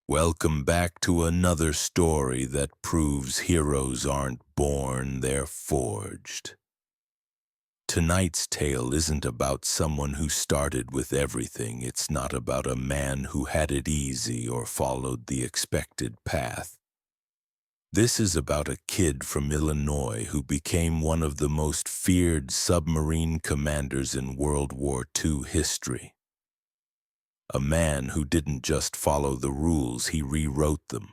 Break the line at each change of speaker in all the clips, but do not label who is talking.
Welcome back to another story that proves heroes aren't born, they're forged. Tonight's tale isn't about someone who started with everything. It's not about a man who had it easy or followed the expected path. This is about a kid from Illinois who became one of the most feared submarine commanders in World War II history. A man who didn't just follow the rules, he rewrote them.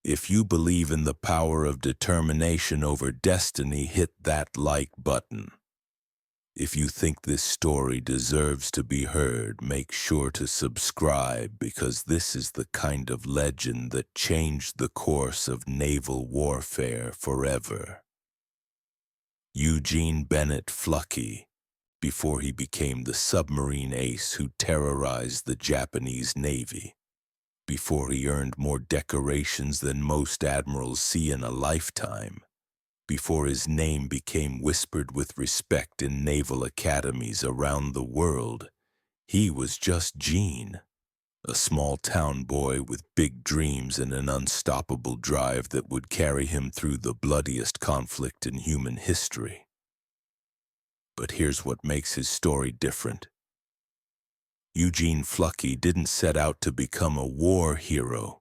If you believe in the power of determination over destiny, hit that like button. If you think this story deserves to be heard, make sure to subscribe because this is the kind of legend that changed the course of naval warfare forever. Eugene Fluckey, before he became the submarine ace who terrorized the Japanese Navy, before he earned more decorations than most admirals see in a lifetime, before his name became whispered with respect in naval academies around the world, he was just Gene, a small-town boy with big dreams and an unstoppable drive that would carry him through the bloodiest conflict in human history. But here's what makes his story different. Eugene Fluckey didn't set out to become a war hero.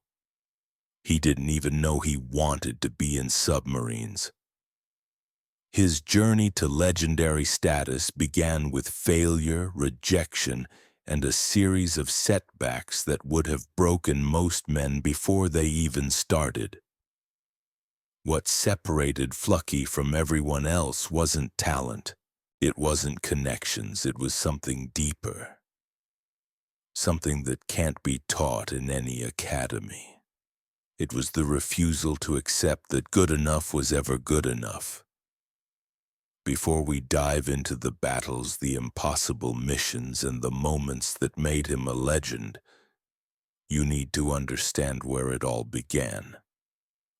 He didn't even know he wanted to be in submarines. His journey to legendary status began with failure, rejection, and a series of setbacks that would have broken most men before they even started. What separated Fluckey from everyone else wasn't talent. It wasn't connections. It was something deeper. Something that can't be taught in any academy. It was the refusal to accept that good enough was ever good enough. Before we dive into the battles, the impossible missions, and the moments that made him a legend, you need to understand where it all began.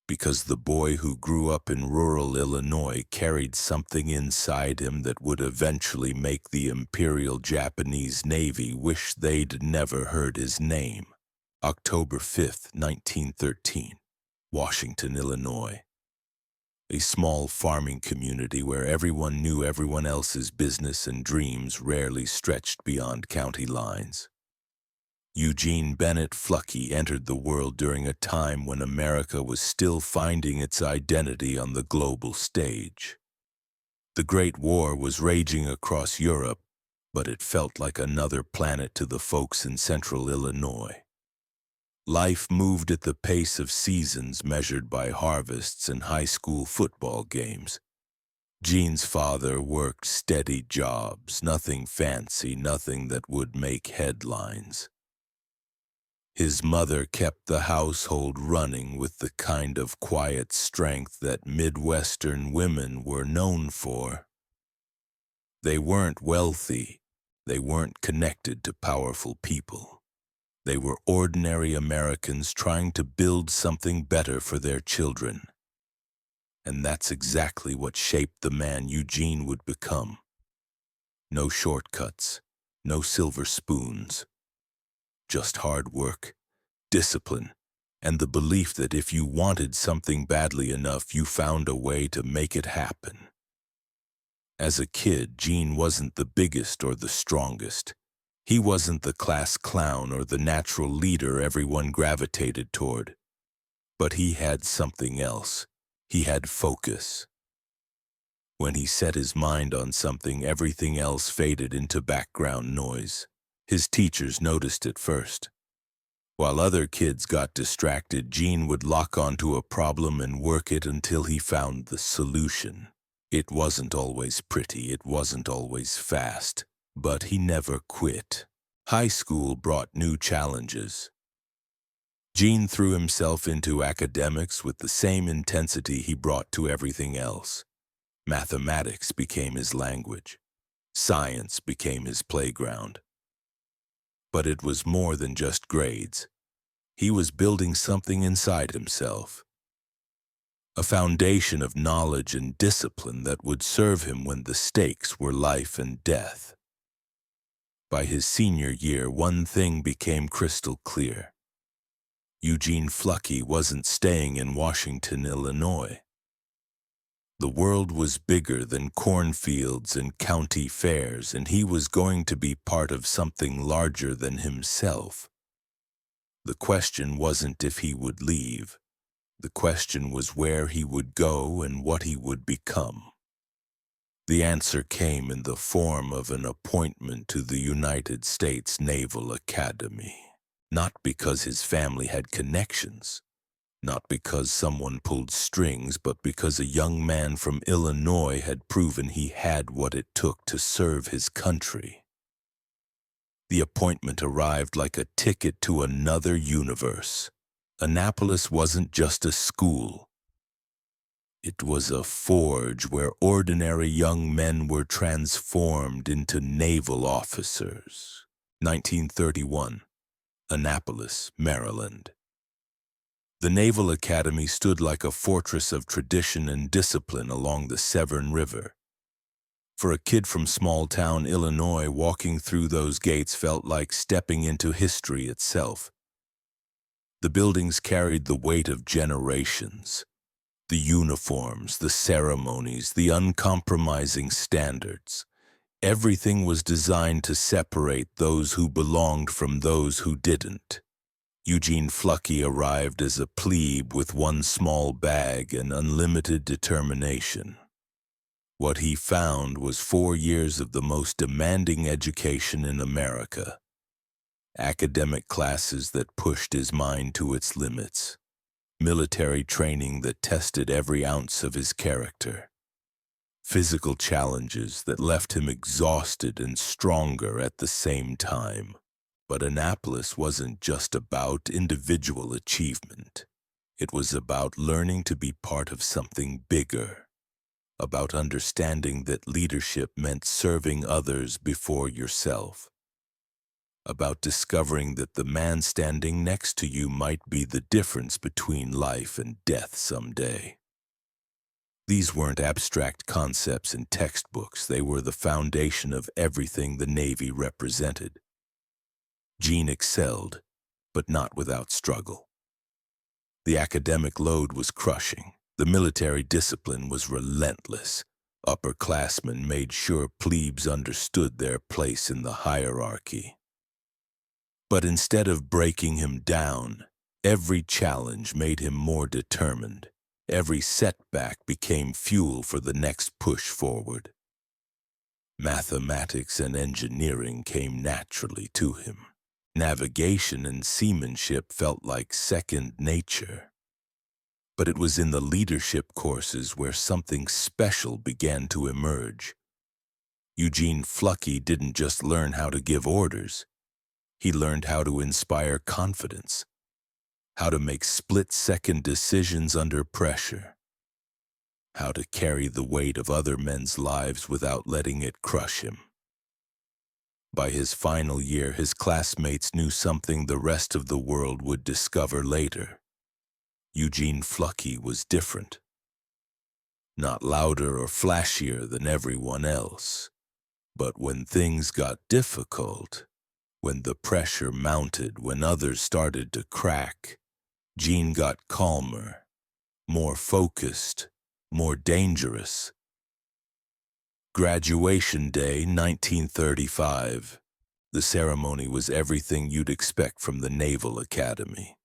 Because the boy who grew up in rural Illinois carried something inside him that would eventually make the Imperial Japanese Navy wish they'd never heard his name. October 5th, 1913, Washington, Illinois. A small farming community where everyone knew everyone else's business and dreams rarely stretched beyond county lines. Eugene Fluckey entered the world during a time when America was still finding its identity on the global stage. The Great War was raging across Europe, but it felt like another planet to the folks in central Illinois. Life moved at the pace of seasons measured by harvests and high school football games. Gene's father worked steady jobs, nothing fancy, nothing that would make headlines. His mother kept the household running with the kind of quiet strength that Midwestern women were known for. They weren't wealthy. They weren't connected to powerful people. They were ordinary Americans trying to build something better for their children. And that's exactly what shaped the man Eugene would become. No shortcuts, no silver spoons. Just hard work, discipline, and the belief that if you wanted something badly enough, you found a way to make it happen. As a kid, Gene wasn't the biggest or the strongest. He wasn't the class clown or the natural leader everyone gravitated toward. But he had something else. He had focus. When he set his mind on something, everything else faded into background noise. His teachers noticed it first. While other kids got distracted, Gene would lock onto a problem and work it until he found the solution. It wasn't always pretty, it wasn't always fast, but he never quit. High school brought new challenges. Gene threw himself into academics with the same intensity he brought to everything else. Mathematics became his language. Science became his playground. But it was more than just grades. He was building something inside himself. A foundation of knowledge and discipline that would serve him when the stakes were life and death. By his senior year, one thing became crystal clear. Eugene Fluckey wasn't staying in Washington, Illinois. The world was bigger than cornfields and county fairs, and he was going to be part of something larger than himself. The question wasn't if he would leave. The question was where he would go and what he would become. The answer came in the form of an appointment to the United States Naval Academy. Not because his family had connections, not because someone pulled strings, but because a young man from Illinois had proven he had what it took to serve his country. The appointment arrived like a ticket to another universe. Annapolis wasn't just a school. It was a forge where ordinary young men were transformed into naval officers. 1931, Annapolis, Maryland. The Naval Academy stood like a fortress of tradition and discipline along the Severn River. For a kid from small-town Illinois, walking through those gates felt like stepping into history itself. The buildings carried the weight of generations. The uniforms, the ceremonies, the uncompromising standards. Everything was designed to separate those who belonged from those who didn't. Eugene Fluckey arrived as a plebe with one small bag and unlimited determination. What he found was 4 years of the most demanding education in America. Academic classes that pushed his mind to its limits. Military training that tested every ounce of his character. Physical challenges that left him exhausted and stronger at the same time. But Annapolis wasn't just about individual achievement. It was about learning to be part of something bigger. About understanding that leadership meant serving others before yourself. About discovering that the man standing next to you might be the difference between life and death someday. These weren't abstract concepts in textbooks. They were the foundation of everything the Navy represented. Gene excelled, but not without struggle. The academic load was crushing. The military discipline was relentless. Upperclassmen made sure plebes understood their place in the hierarchy. But instead of breaking him down, every challenge made him more determined. Every setback became fuel for the next push forward. Mathematics and engineering came naturally to him. Navigation and seamanship felt like second nature. But it was in the leadership courses where something special began to emerge. Eugene Fluckey didn't just learn how to give orders. He learned how to inspire confidence, how to make split-second decisions under pressure, how to carry the weight of other men's lives without letting it crush him. By his final year, his classmates knew something the rest of the world would discover later. Eugene Fluckey was different. Not louder or flashier than everyone else. But when things got difficult, when the pressure mounted, when others started to crack, Gene got calmer, more focused, more dangerous. Graduation day, 1935. The ceremony was everything you'd expect from the Naval Academy.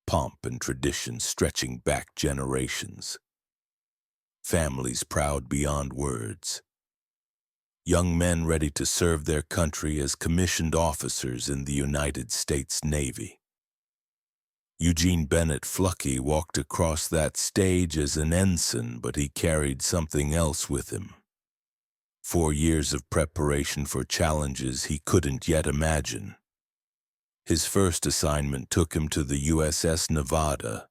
Pomp and tradition stretching back generations. Families proud beyond words. Young men ready to serve their country as commissioned officers in the United States Navy. Eugene Bennett Fluckey walked across that stage as an ensign, but he carried something else with him. 4 years of preparation for challenges he couldn't yet imagine. His first assignment took him to the USS Nevada,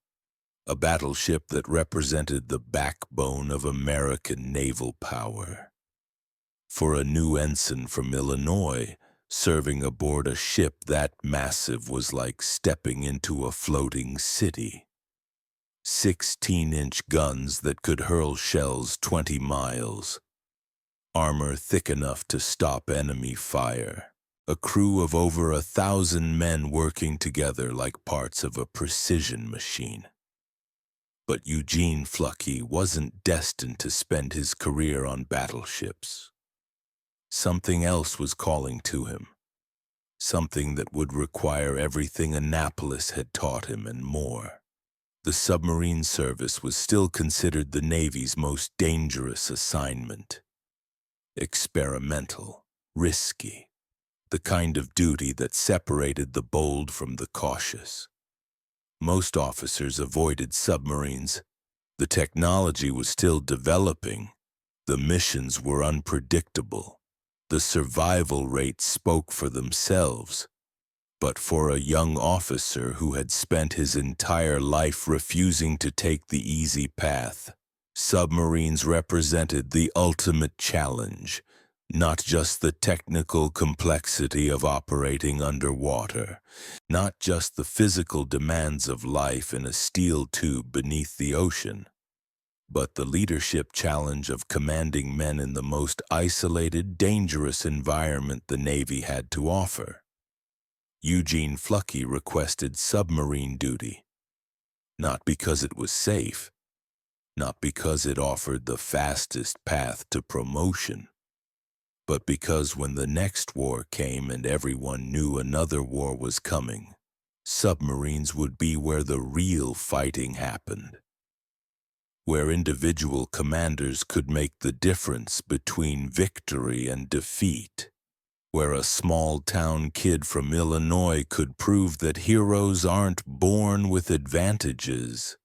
a battleship that represented the backbone of American naval power. For a new ensign from Illinois, serving aboard a ship that massive was like stepping into a floating city. 16-inch guns that could hurl shells 20 miles. Armor thick enough to stop enemy fire. a crew of over 1,000 men working together like parts of a precision machine. But Eugene Fluckey wasn't destined to spend his career on battleships. Something else was calling to him, something that would require everything Annapolis had taught him and more. The submarine service was still considered the Navy's most dangerous assignment. Experimental, risky, the kind of duty that separated the bold from the cautious. Most officers avoided submarines. The technology was still developing. The missions were unpredictable. The survival rates spoke for themselves. But for a young officer who had spent his entire life refusing to take the easy path, submarines represented the ultimate challenge, not just the technical complexity of operating underwater, not just the physical demands of life in a steel tube beneath the ocean, but the leadership challenge of commanding men in the most isolated, dangerous environment the Navy had to offer. Eugene Fluckey requested submarine duty, not because it was safe, not because it offered the fastest path to promotion, but because when the next war came and everyone knew another war was coming, submarines would be where the real fighting happened, where individual commanders could make the difference between victory and defeat, where a small-town kid from Illinois could prove that heroes aren't born with advantages.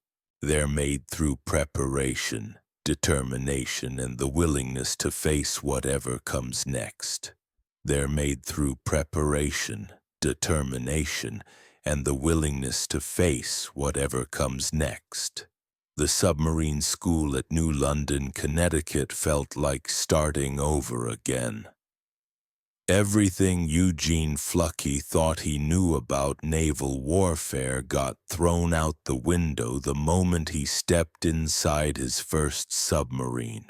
They're made through preparation, determination, and the willingness to face whatever comes next. They're made through preparation, determination, and the willingness to face whatever comes next. The submarine school at New London, Connecticut felt like starting over again. Everything Eugene Fluckey thought he knew about naval warfare got thrown out the window the moment he stepped inside his first submarine.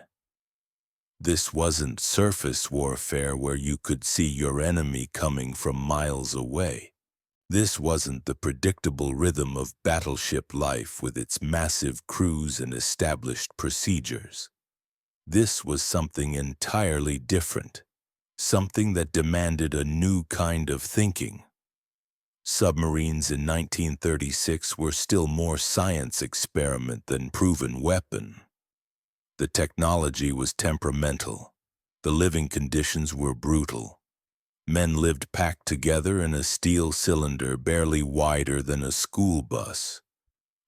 This wasn't surface warfare where you could see your enemy coming from miles away. This wasn't the predictable rhythm of battleship life with its massive crews and established procedures. This was something entirely different. Something that demanded a new kind of thinking. Submarines in 1936 were still more science experiment than proven weapon. The technology was temperamental. The living conditions were brutal. Men lived packed together in a steel cylinder barely wider than a school bus,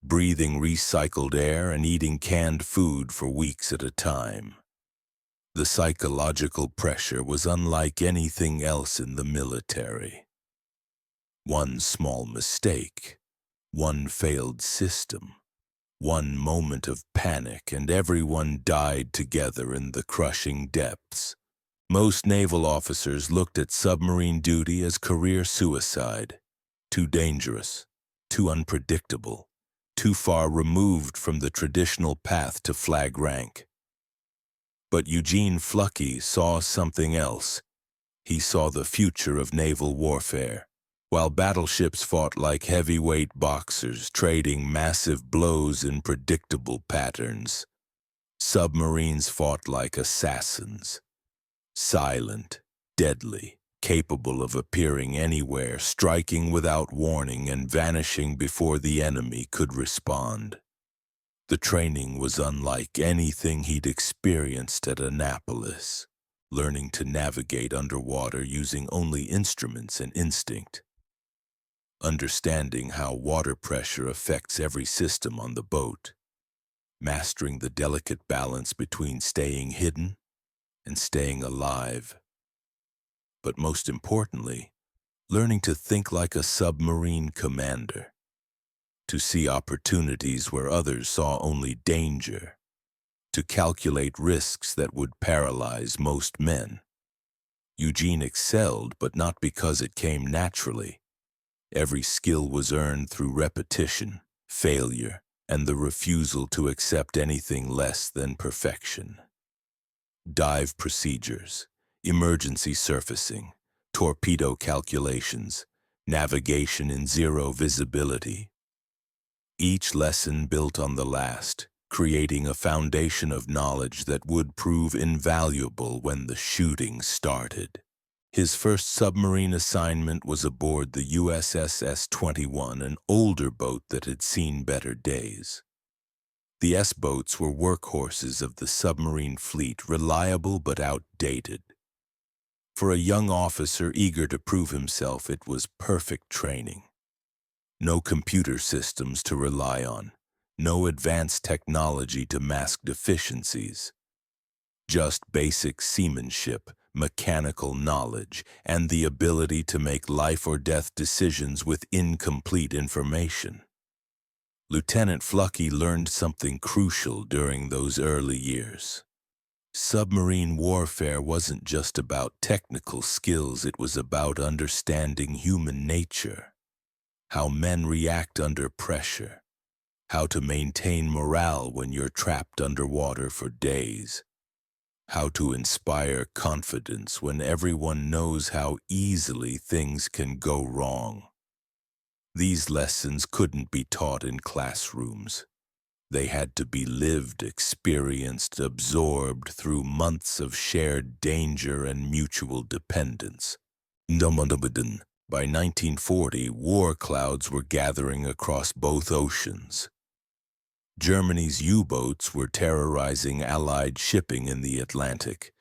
breathing recycled air and eating canned food for weeks at a time. The psychological pressure was unlike anything else in the military. One small mistake, one failed system, one moment of panic, and everyone died together in the crushing depths. Most naval officers looked at submarine duty as career suicide. Too dangerous, too unpredictable, too far removed from the traditional path to flag rank. But Eugene Fluckey saw something else. He saw the future of naval warfare. While battleships fought like heavyweight boxers, trading massive blows in predictable patterns, submarines fought like assassins. Silent, deadly, capable of appearing anywhere, striking without warning and vanishing before the enemy could respond. The training was unlike anything he'd experienced at Annapolis, learning to navigate underwater using only instruments and instinct, understanding how water pressure affects every system on the boat, mastering the delicate balance between staying hidden and staying alive. But most importantly, learning to think like a submarine commander, to see opportunities where others saw only danger, to calculate risks that would paralyze most men. Eugene excelled, but not because it came naturally. Every skill was earned through repetition, failure, and the refusal to accept anything less than perfection. Dive procedures, emergency surfacing, torpedo calculations, navigation in zero visibility. Each lesson built on the last, creating a foundation of knowledge that would prove invaluable when the shooting started. His first submarine assignment was aboard the USS S-21, an older boat that had seen better days. The S-boats were workhorses of the submarine fleet, reliable but outdated. For a young officer eager to prove himself, it was perfect training. No computer systems to rely on, no advanced technology to mask deficiencies. Just basic seamanship, mechanical knowledge, and the ability to make life-or-death decisions with incomplete information. Lieutenant Fluckey learned something crucial during those early years. Submarine warfare wasn't just about technical skills, it was about understanding human nature, how men react under pressure, how to maintain morale when you're trapped underwater for days, how to inspire confidence when everyone knows how easily things can go wrong. These lessons couldn't be taught in classrooms. They had to be lived, experienced, absorbed through months of shared danger and mutual dependence. By 1940, war clouds were gathering across both oceans. Germany's U-boats were terrorizing Allied shipping in the Atlantic.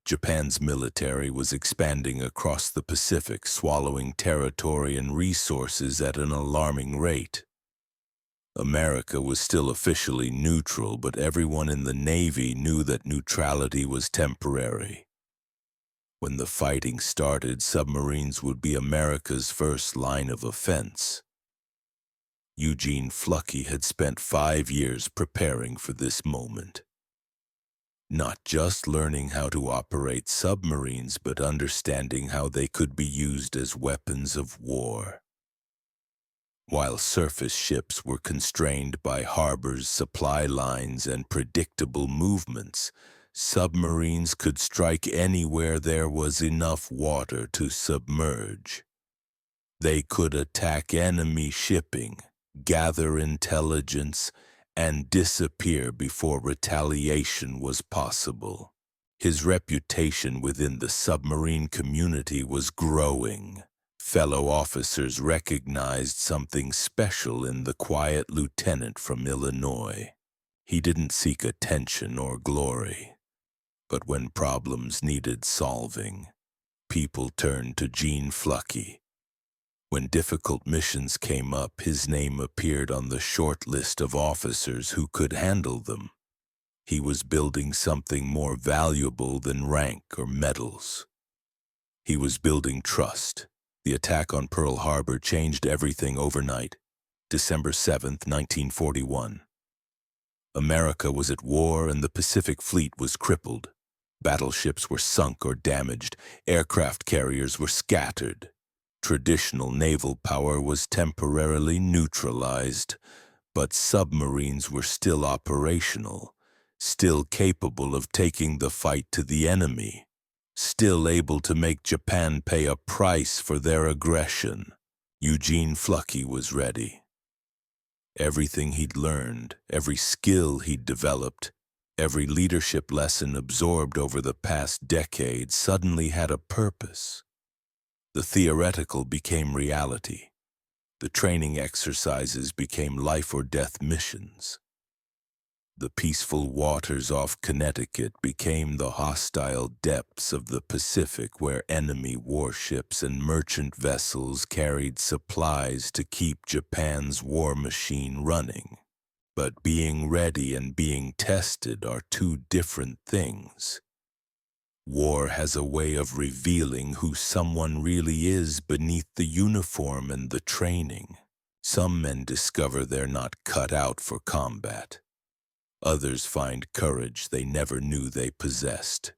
Japan's military was expanding across the Pacific, swallowing territory and resources at an alarming rate. America was still officially neutral, but everyone in the Navy knew that neutrality was temporary. When the fighting started, submarines would be America's first line of offense. Eugene Fluckey had spent 5 years preparing for this moment. Not just learning how to operate submarines, but understanding how they could be used as weapons of war. While surface ships were constrained by harbors, supply lines, and predictable movements, submarines could strike anywhere there was enough water to submerge. They could attack enemy shipping, gather intelligence, and disappear before retaliation was possible. His reputation within the submarine community was growing. Fellow officers recognized something special in the quiet lieutenant from Illinois. He didn't seek attention or glory, but when problems needed solving, people turned to Eugene Fluckey. When difficult missions came up, his name appeared on the short list of officers who could handle them. He was building something more valuable than rank or medals. He was building trust. The attack on Pearl Harbor changed everything overnight. December 7th, 1941. America was at war and the Pacific Fleet was crippled. Battleships were sunk or damaged. Aircraft carriers were scattered. Traditional naval power was temporarily neutralized, but submarines were still operational, still capable of taking the fight to the enemy, still able to make Japan pay a price for their aggression. Eugene Fluckey was ready. Everything he'd learned, every skill he'd developed, every leadership lesson absorbed over the past decade suddenly had a purpose. The theoretical became reality. The training exercises became life-or-death missions. The peaceful waters off Connecticut became the hostile depths of the Pacific, where enemy warships and merchant vessels carried supplies to keep Japan's war machine running. But being ready and being tested are two different things. War has a way of revealing who someone really is beneath the uniform and the training. Some men discover they're not cut out for combat. Others find courage they never knew they possessed.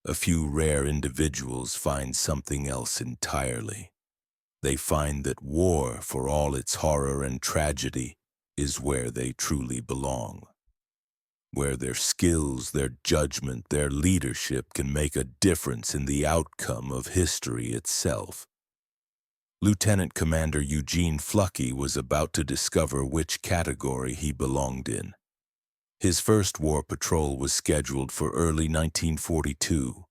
A few rare individuals find something else entirely. They find that war, for all its horror and tragedy, is where they truly belong. where their skills, their judgment, their leadership can make a difference in the outcome of history itself. Lieutenant Commander Eugene Fluckey was about to discover which category he belonged in. His first war patrol was scheduled for early 1942,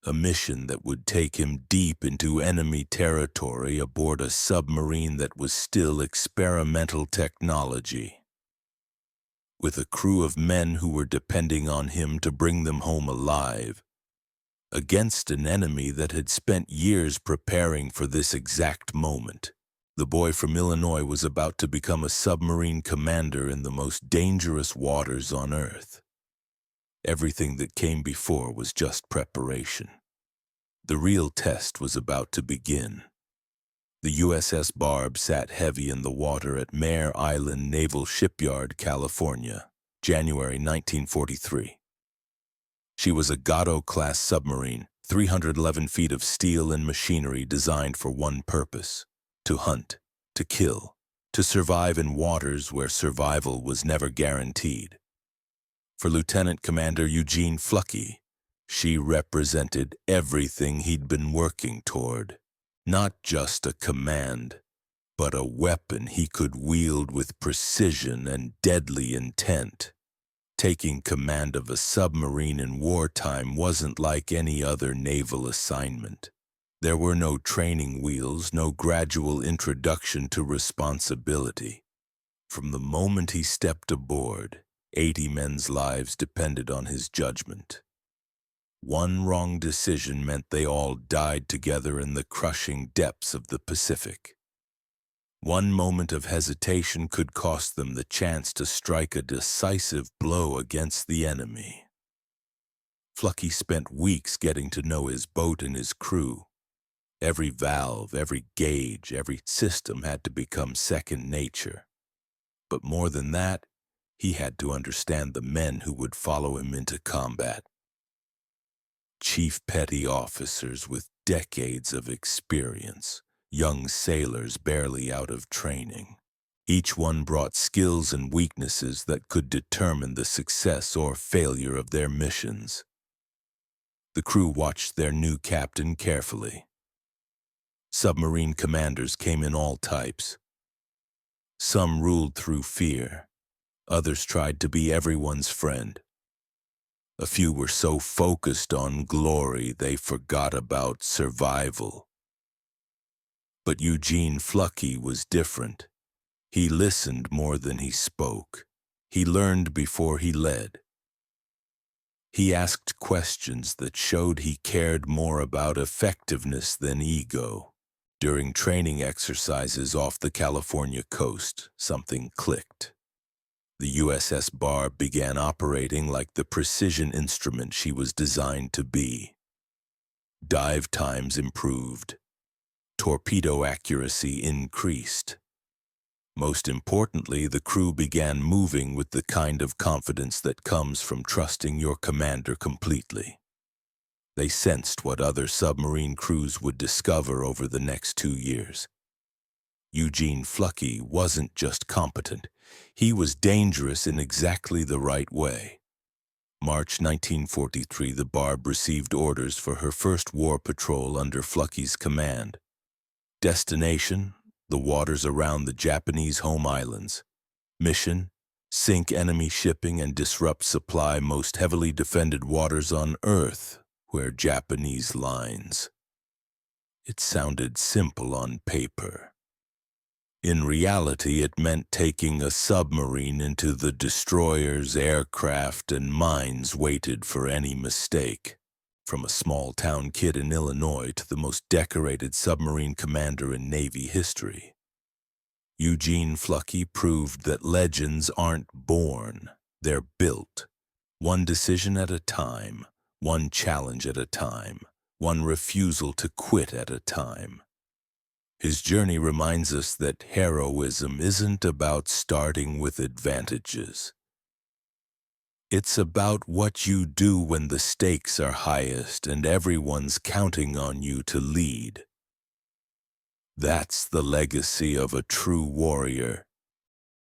a mission that would take him deep into enemy territory aboard a submarine that was still experimental technology. With a crew of men who were depending on him to bring them home alive, against an enemy that had spent years preparing for this exact moment. The boy from Illinois was about to become a submarine commander in the most dangerous waters on Earth. Everything that came before was just preparation. The real test was about to begin. The USS Barb sat heavy in the water at Mare Island Naval Shipyard, California, January 1943. She was a Gatto-class submarine, 311 feet of steel and machinery designed for one purpose: to hunt, to kill, to survive in waters where survival was never guaranteed. For Lieutenant Commander Eugene Fluckey, she represented everything he'd been working toward. Not just a command, but a weapon he could wield with precision and deadly intent. Taking command of a submarine in wartime wasn't like any other naval assignment. There were no training wheels, no gradual introduction to responsibility. From the moment he stepped aboard, 80 men's lives depended on his judgment. One wrong decision meant they all died together in the crushing depths of the Pacific. One moment of hesitation could cost them the chance to strike a decisive blow against the enemy. Fluckey spent weeks getting to know his boat and his crew. Every valve, every gauge, every system had to become second nature. But more than that, he had to understand the men who would follow him into combat. Chief petty officers with decades of experience, young sailors barely out of training. Each one brought skills and weaknesses that could determine the success or failure of their missions. The crew watched their new captain carefully. Submarine commanders came in all types. Some ruled through fear. Others tried to be everyone's friend. A few were so focused on glory they forgot about survival. But Eugene Fluckey was different. He listened more than he spoke. He learned before he led. He asked questions that showed he cared more about effectiveness than ego. During training exercises off the California coast, something clicked. The USS Barb began operating like the precision instrument she was designed to be. Dive times improved. Torpedo accuracy increased. Most importantly, the crew began moving with the kind of confidence that comes from trusting your commander completely. They sensed what other submarine crews would discover over the next 2 years. Eugene Fluckey wasn't just competent, he was dangerous in exactly the right way. March 1943, the Barb received orders for her first war patrol under Fluckey's command. Destination: the waters around the Japanese home islands. Mission: sink enemy shipping and disrupt supply most heavily defended waters on Earth where Japanese lines. It sounded simple on paper. In reality, it meant taking a submarine into the destroyers, aircraft, and mines waited for any mistake. From a small-town kid in Illinois to the most decorated submarine commander in Navy history, Eugene Fluckey proved that legends aren't born, they're built. One decision at a time, one challenge at a time, one refusal to quit at a time. His journey reminds us that heroism isn't about starting with advantages. It's about what you do when the stakes are highest and everyone's counting on you to lead. That's the legacy of a true warrior.